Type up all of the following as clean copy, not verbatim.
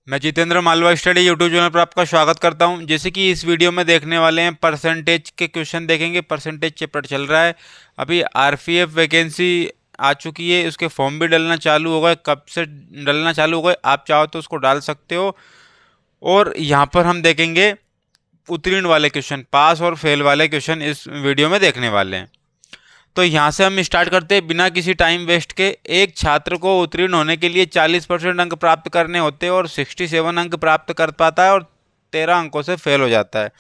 मैं Jitendra Malwa study YouTube channel पर आपका स्वागत करता हूं। जैसे कि इस वीडियो में देखने वाले हैं, परसेंटेज के क्वेश्चन देखेंगे। परसेंटेज चैप्टर चल रहा है। अभी आरपीएफ वैकेंसी आ चुकी है, उसके फॉर्म भी डलना चालू हो गए। कब से डलना चालू हो गए, आप चाहो तो उसको डाल सकते हो। और यहाँ पर हम देखेंगे उत्तीर्ण वाले क्वेश्चन, पास और फेल वाले क्वेश्चन इस वीडियो में देखने वाले हैं। तो यहाँ से हम स्टार्ट करते हैं बिना किसी टाइम वेस्ट के। एक छात्र को उत्तीर्ण होने के लिए 40% अंक प्राप्त करने होते हैं और 67 अंक प्राप्त कर पाता है और 13 अंकों से फेल हो जाता है।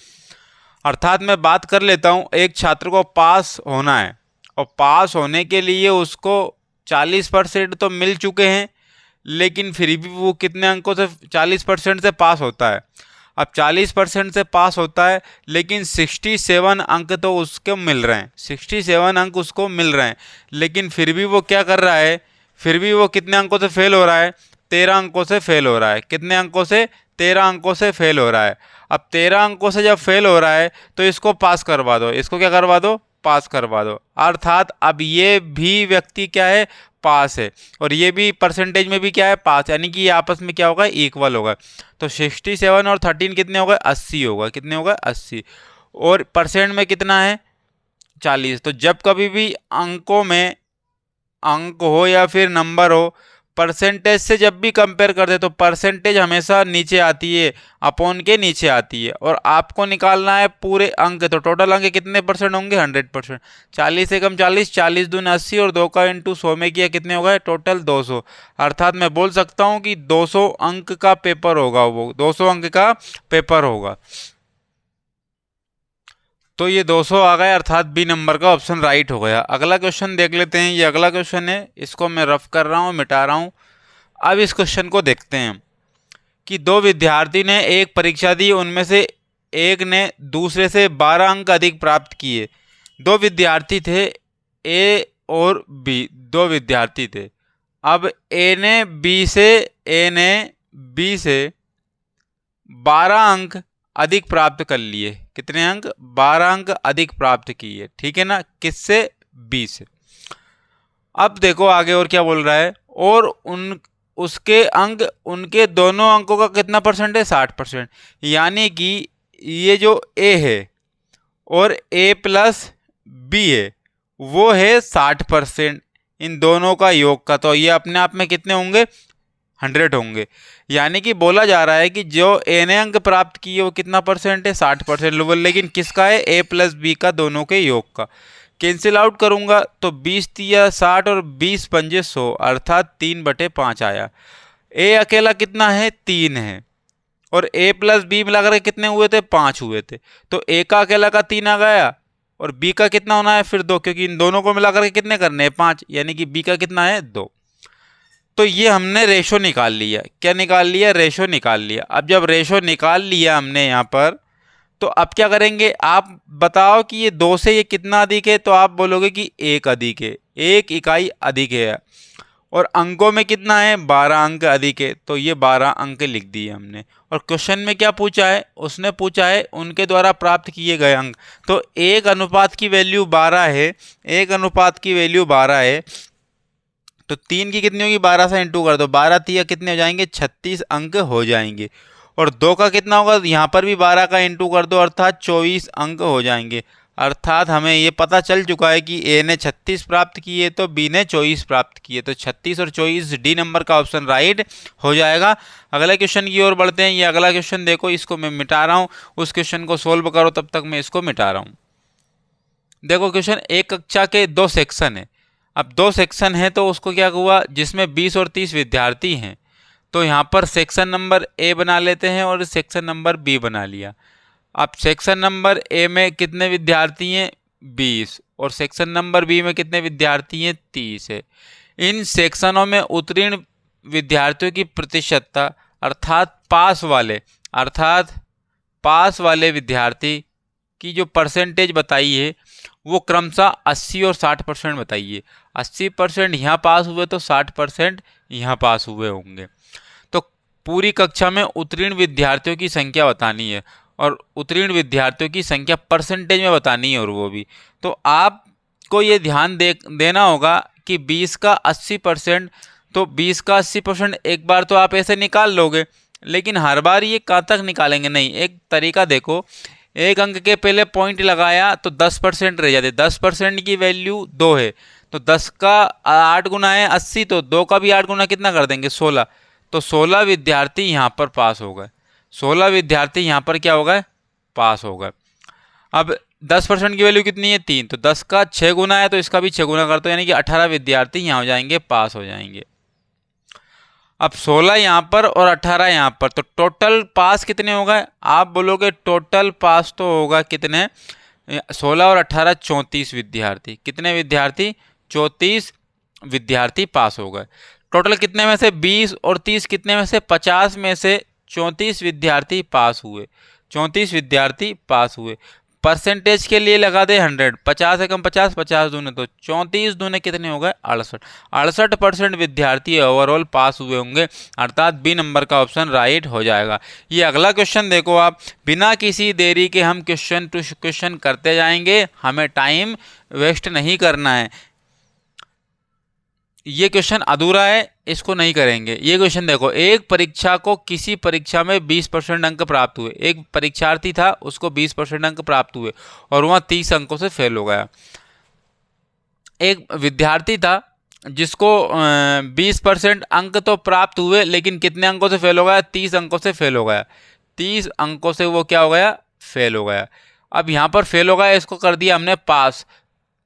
अर्थात मैं बात कर लेता हूँ, एक छात्र को पास होना है और पास होने के लिए उसको 40% तो मिल चुके हैं, लेकिन फिर भी वो कितने अंकों से 40% से पास होता है। अब 40% से पास होता है, लेकिन 67 अंक तो उसको मिल रहे हैं, 67 अंक उसको मिल रहे हैं, लेकिन फिर भी वो क्या कर रहा है, फिर भी वो कितने अंकों से फेल हो रहा है, 13 अंकों से फेल हो रहा है। कितने अंकों से? 13 अंकों से फेल हो रहा है। अब 13 अंकों से जब फेल हो रहा है तो इसको पास करवा दो। इसको क्या करवा दो? पास करवा दो। अर्थात अब ये भी व्यक्ति क्या है? पास है। और ये भी परसेंटेज में भी क्या है? पास। यानी कि ये आपस में क्या होगा? इक्वल होगा। तो 67 और 13 कितने हो गए? 80 होगा। कितने हो गए? 80। और परसेंट में कितना है? 40। तो जब कभी भी अंकों में अंक हो या फिर नंबर हो, परसेंटेज से जब भी कंपेयर करते तो परसेंटेज हमेशा नीचे आती है, अपॉन के नीचे आती है। और आपको निकालना है पूरे अंक। तो टोटल अंक कितने परसेंट होंगे? 100%। 40 एकम 40, 40 दूनी 80 और 2 का इंटू 100 में किया, कितने हो गए? टोटल 200। अर्थात मैं बोल सकता हूँ कि 200 अंक का पेपर होगा, वो 200 अंक का पेपर होगा। तो ये 200 आ गया, अर्थात बी नंबर का ऑप्शन राइट हो गया। अगला क्वेश्चन देख लेते हैं। ये अगला क्वेश्चन है, इसको मैं रफ कर रहा हूँ, मिटा रहा हूँ। अब इस क्वेश्चन को देखते हैं कि दो विद्यार्थी ने एक परीक्षा दी, उनमें से एक ने दूसरे से 12 अंक अधिक प्राप्त किए। दो विद्यार्थी थे, ए और बी, दो विद्यार्थी थे। अब ए ने बी से 12 अंक अधिक प्राप्त कर लिए। कितने अंक? 12 अंक अधिक प्राप्त किए। ठीक है ना? किससे? बी से। अब देखो आगे और क्या बोल रहा है। और उन उसके अंक, उनके दोनों अंकों का कितना परसेंट है? 60%। यानी कि ये जो ए है और ए प्लस बी है, वो है 60% इन दोनों का योग का। तो ये अपने आप में कितने होंगे? 100 होंगे। यानी कि बोला जा रहा है कि जो ए ने अंक प्राप्त किए वो कितना परसेंट है? 60%। लेकिन किसका है? ए प्लस बी का, दोनों के योग का। कैंसिल आउट करूंगा तो 20 तिया 60 और 20 पंजे 100, अर्थात 3/5 आया। ए अकेला कितना है? 3 है। और ए प्लस बी मिलाकर के कितने हुए थे? 5 हुए थे। तो ए का अकेला का 3 आ गया और बी का कितना होना है? फिर 2, क्योंकि इन दोनों को मिलाकर के कितने करने हैं? 5। यानी कि बी का कितना है? 2। तो ये हमने रेशो निकाल लिया। क्या निकाल लिया? रेशो निकाल लिया। अब जब रेशो निकाल लिया हमने यहाँ पर, तो अब क्या करेंगे? आप बताओ कि ये 2 से ये कितना अधिक है? तो आप बोलोगे कि 1 अधिक है, 1 इकाई अधिक है। और अंकों में कितना है? 12 अंक अधिक है। तो ये 12 अंक लिख दिए हमने। और क्वेश्चन में क्या पूछा है? उसने पूछा है उनके द्वारा प्राप्त किए गए अंक। तो 1 अनुपात की वैल्यू 12 है, 1 अनुपात की वैल्यू 12 है। तो 3 की कितनी होगी? 12 से इंटू कर दो, 12 तिया कितने हो जाएंगे? 36 अंक हो जाएंगे। और 2 का कितना होगा? यहाँ पर भी 12 का इंटू कर दो, अर्थात 24 अंक हो जाएंगे। अर्थात हमें ये पता चल चुका है कि ए ने 36 प्राप्त किए तो बी ने 24 प्राप्त किए। तो 36 और 24, डी नंबर का ऑप्शन राइट हो जाएगा। अगले क्वेश्चन की ओर बढ़ते हैं। ये अगला क्वेश्चन देखो, इसको मैं मिटा रहा हूँ, उस क्वेश्चन को सोल्व करो, तब तक मैं इसको मिटा रहा हूँ। देखो क्वेश्चन, एक कक्षा के 2 सेक्शन है। अब 2 सेक्शन है तो उसको क्या हुआ? जिसमें 20 और 30 विद्यार्थी हैं, तो यहाँ पर सेक्शन नंबर ए बना लेते हैं और सेक्शन नंबर बी बना लिया। अब सेक्शन नंबर ए में कितने विद्यार्थी हैं? 20। और सेक्शन नंबर बी में कितने विद्यार्थी हैं? 30 है। इन सेक्शनों में उत्तीर्ण विद्यार्थियों की प्रतिशतता, अर्थात पास वाले विद्यार्थी की जो परसेंटेज बताई है, वो क्रमशः 80 और 60% बताइए। 80% यहाँ पास हुए तो 60% यहाँ पास हुए होंगे। तो पूरी कक्षा में उत्तीर्ण विद्यार्थियों की संख्या बतानी है और उत्तीर्ण विद्यार्थियों की संख्या परसेंटेज में बतानी है, और वो भी। तो आपको ये ध्यान देना होगा कि 20 का 80%, तो 20 का 80% एक बार तो आप ऐसे निकाल लोगे। लेकिन हर बार ये कहाँ तक निकालेंगे, नहीं, एक तरीका देखो, एक अंक के पहले पॉइंट लगाया तो 10% रह जाते, 10% की वैल्यू 2 है, तो 10 का 8 गुना है 80, तो 2 का भी 8 गुना कितना कर देंगे 16, तो 16 विद्यार्थी यहाँ पर पास हो गए, 16 विद्यार्थी यहाँ पर क्या हो गए, पास हो गए। अब 10% की वैल्यू कितनी है 3, तो 10 का 6 गुना है तो इसका भी 6 गुना कर दो, यानी कि 18 विद्यार्थी यहाँ हो जाएंगे, पास हो जाएंगे। अब 16 यहाँ पर और 18 यहाँ पर, तो टोटल पास कितने हो गए, आप बोलोगे टोटल पास तो होगा कितने, 16 और 18 34 विद्यार्थी, कितने विद्यार्थी 34 विद्यार्थी पास हो गए। टोटल कितने में से 20 और 30 कितने में से 50 में से 34 विद्यार्थी पास हुए, 34 विद्यार्थी पास हुए। परसेंटेज के लिए लगा दे 100, 50 एकम 50, 50 दूने तो 34 दूने कितने हो गए 68, 68% विद्यार्थी ओवरऑल पास हुए होंगे, अर्थात बी नंबर का ऑप्शन राइट हो जाएगा। ये अगला क्वेश्चन देखो आप, बिना किसी देरी के हम क्वेश्चन टू क्वेश्चन करते जाएंगे, हमें टाइम वेस्ट नहीं करना है। ये क्वेश्चन अधूरा है, इसको नहीं करेंगे। ये क्वेश्चन देखो, एक परीक्षा को किसी परीक्षा में 20% अंक प्राप्त हुए, एक परीक्षार्थी था उसको 20% अंक प्राप्त हुए और वह 30 अंकों से फेल हो गया। एक विद्यार्थी था जिसको 20% अंक तो प्राप्त हुए, लेकिन कितने अंकों से फेल हो गया, 30 अंकों से फेल हो गया, 30 अंकों से वो क्या हो गया, फेल हो गया। अब यहाँ पर फेल हो गया, इसको कर दिया हमने पास,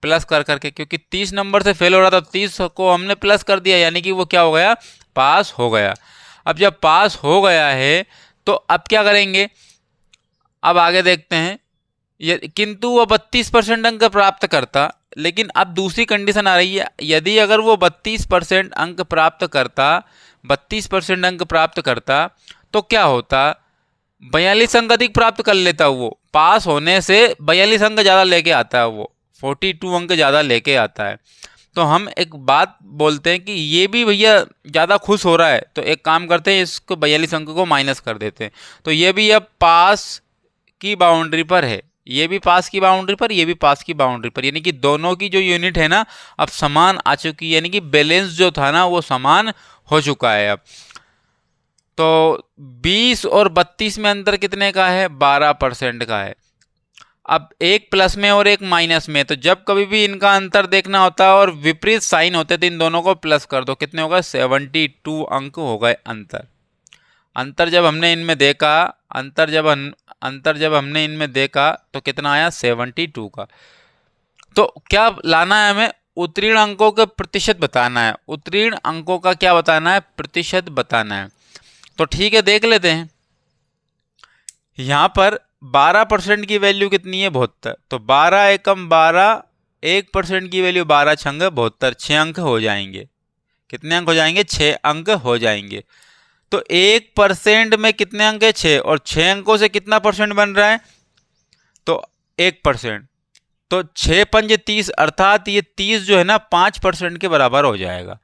प्लस कर करके, क्योंकि 30 नंबर से फेल हो रहा था, 30 को हमने प्लस कर दिया, यानी कि वो क्या हो गया, पास हो गया। अब जब पास हो गया है तो अब क्या करेंगे, अब आगे देखते हैं। किंतु वो 32% अंक प्राप्त करता, लेकिन अब दूसरी कंडीशन आ रही है, यदि अगर वो 32% अंक प्राप्त करता, 32% अंक प्राप्त करता तो क्या होता, 42 अंक अधिक प्राप्त कर लेता, वो पास होने से 42 अंक ज़्यादा लेके आता है, वो 42 अंक ज़्यादा लेके आता है। तो हम एक बात बोलते हैं कि ये भी भैया ज़्यादा खुश हो रहा है, तो एक काम करते हैं, इसको 42 अंक को माइनस कर देते हैं, तो ये भी अब पास की बाउंड्री पर है, ये भी पास की बाउंड्री पर, ये भी पास की बाउंड्री पर, यानी कि दोनों की जो यूनिट है ना अब समान आ चुकी है, यानी कि बैलेंस जो था ना वो समान हो चुका है। अब तो 20 और 32 में अंतर कितने का है, 12% का है। अब एक प्लस में और एक माइनस में, तो जब कभी भी इनका अंतर देखना होता है और विपरीत साइन होते तो इन दोनों को प्लस कर दो, कितने हो गए 72 अंक हो गए अंतर। अंतर जब हमने इनमें देखा, अंतर जब हमने इनमें देखा तो कितना आया 72 का। तो क्या लाना है हमें, उत्तीर्ण अंकों के प्रतिशत बताना है, उत्तीर्ण अंकों का क्या बताना है, प्रतिशत बताना है। तो ठीक है, देख लेते हैं। यहाँ पर 12% की वैल्यू कितनी है 72, तो 12 एकम 12, 1% की वैल्यू 12 छंग 72, 6 अंक हो जाएंगे, कितने अंक हो जाएंगे, 6 अंक हो जाएंगे। तो 1% में कितने अंक है 6, और 6 अंकों से कितना परसेंट बन रहा है, तो 1%, तो 6 पंज 30, अर्थात ये 30 जो है ना 5% के बराबर हो जाएगा,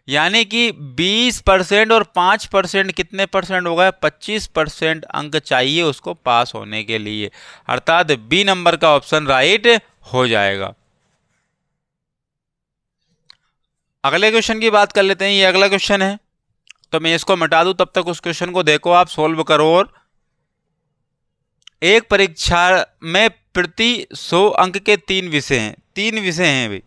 यानी कि 20% और 5% कितने परसेंट हो गए, 25% अंक चाहिए उसको पास होने के लिए, अर्थात बी नंबर का ऑप्शन राइट हो जाएगा। अगले क्वेश्चन की बात कर लेते हैं। ये अगला क्वेश्चन है, तो मैं इसको मिटा दूं, तब तक उस क्वेश्चन को देखो, आप सोल्व करो। और एक परीक्षा में प्रति 100 अंक के 3 विषय हैं, 3 विषय हैं भाई,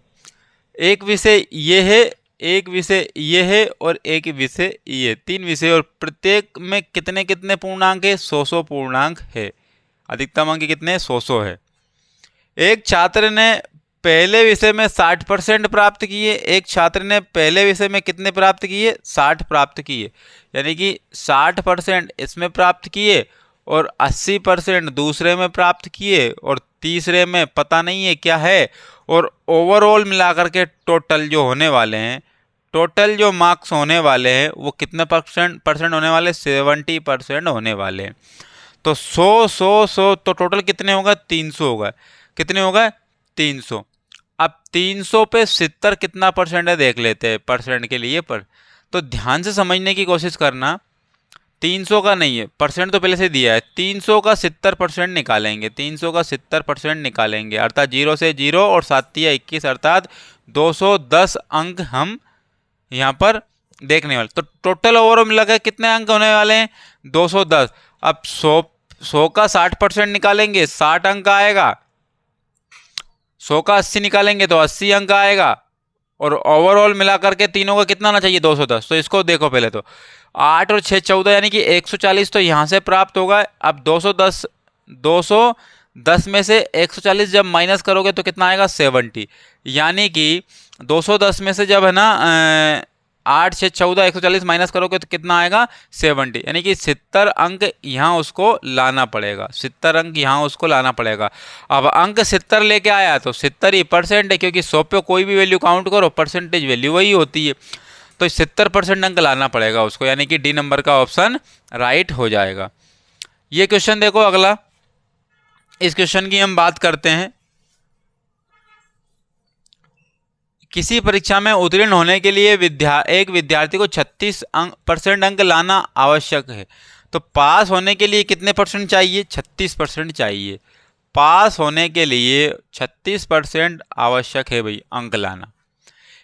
एक विषय ये है, एक विषय ये है और एक विषय ये, 3 विषय, और प्रत्येक में कितने कितने पूर्णांक है, 100 पूर्णांक है, अधिकतम अंक कितने 100 है। एक छात्र ने पहले विषय में 60% प्राप्त किए, एक छात्र ने पहले विषय में कितने प्राप्त किए, 60 प्राप्त किए, यानी कि 60% इसमें प्राप्त किए और 80% दूसरे में प्राप्त किए और तीसरे में पता नहीं है क्या है, और ओवरऑल मिलाकर के टोटल जो होने वाले हैं, टोटल जो मार्क्स होने वाले हैं वो कितने परसेंट होने वाले, 70% होने वाले हैं। तो 100 तो टोटल कितने होगा, 300 होगा, कितने होगा 300। अब 300 पे 70 कितना परसेंट है देख लेते हैं परसेंट के लिए पर, तो ध्यान से समझने की कोशिश करना। 300 का नहीं है, परसेंट तो पहले से दिया है, 300 का 70% निकालेंगे, 300 का 70% निकालेंगे, अर्थात 0 से 0 और 7 या 21, अर्थात 210 अंक हम यहाँ पर देखने वाले। तो टोटल ओवरऑल मिला के कितने अंक होने वाले हैं? 210। अब 100 का 60% निकालेंगे, 60 अंक आएगा। 100 का 80 निकालेंगे तो 80 अंक आएगा। और ओवरऑल मिलाकर के तीनों का कितना आना चाहिए? 210। तो इसको देखो पहले तो 8 और 6 14, यानी कि 140 तो यहाँ से प्राप्त होगा। अब 210 में से 140 जब माइनस करोगे तो कितना आएगा? 70। यानी कि 210 में से जब है ना 8 6 14 140 माइनस करोगे तो कितना आएगा? 70। यानी कि 70 अंक यहाँ उसको लाना पड़ेगा, 70 अंक यहाँ उसको लाना पड़ेगा। अब अंक 70 लेके आया तो 70 ही परसेंट है, क्योंकि 100 पे कोई भी वैल्यू काउंट करो परसेंटेज वैल्यू वही होती है। तो 70% अंक लाना पड़ेगा उसको, यानी कि डी नंबर का ऑप्शन राइट हो जाएगा। ये क्वेश्चन देखो अगला, इस क्वेश्चन की हम बात करते हैं। किसी परीक्षा में उत्तीर्ण होने के लिए एक विद्यार्थी को 36% अंक लाना आवश्यक है। तो पास होने के लिए कितने परसेंट चाहिए? 36% चाहिए। पास होने के लिए 36% आवश्यक है भाई अंक लाना।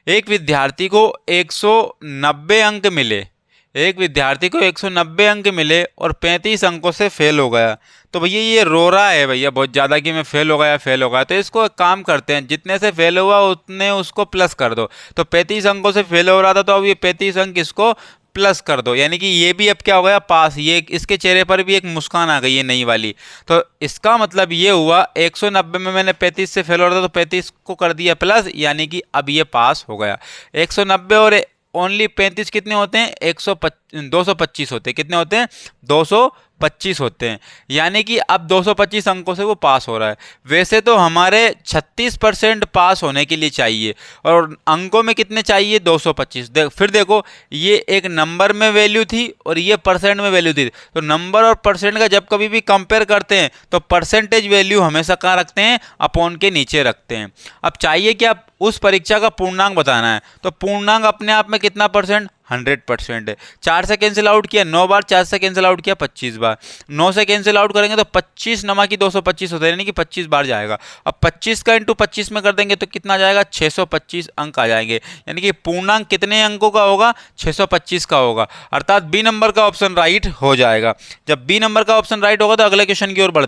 एक विद्यार्थी को 190 अंक मिले, एक विद्यार्थी को 190 अंक मिले और 35 अंकों से फेल हो गया। तो भैया ये रो रहा है भैया बहुत ज़्यादा कि मैं फेल हो गया फेल हो गया। तो इसको एक काम करते हैं, जितने से फेल हुआ उतने उसको प्लस कर दो। तो 35 अंकों से फेल हो रहा था, तो अब ये 35 अंक इसको प्लस कर दो, यानी कि ये भी अब क्या हो गया? पास। ये इसके चेहरे पर भी एक मुस्कान आ गई है नई वाली। तो इसका मतलब ये हुआ 190 में मैंने 35 से फेल हो रहा था तो 35 को कर दिया प्लस, यानी कि अब ये पास हो गया। 190 और ओनली 35 कितने होते हैं? 225 होते हैं। कितने होते हैं? 225 होते हैं, यानी कि अब 225 अंकों से वो पास हो रहा है। वैसे तो हमारे 36% पास होने के लिए चाहिए और अंकों में कितने चाहिए? 225। फिर देखो ये एक नंबर में वैल्यू थी और ये परसेंट में वैल्यू थी। तो नंबर और परसेंट का जब कभी भी कंपेयर करते हैं तो परसेंटेज वैल्यू हमेशा कहाँ रखते हैं? अपॉन के नीचे रखते हैं। अब चाहिए कि आप उस परीक्षा का पूर्णांक बताना है, तो पूर्णांक अपने आप में कितना परसेंट? 100% है। 4 से कैंसिल आउट किया 9 बार, 4 से कैंसिल आउट किया 25 बार, 9 से कैंसिल आउट करेंगे तो 25 नमा की 225 होता है, यानी कि 25 बार जाएगा। अब 25 का इंटू 25 में कर देंगे तो कितना जाएगा? 625 अंक आ जाएंगे, यानी कि पूर्णांक कितने अंकों का होगा? 625 का होगा। अर्थात बी नंबर का ऑप्शन राइट हो जाएगा। जब बी नंबर का ऑप्शन राइट होगा तो अगले क्वेश्चन की ओर बढ़ते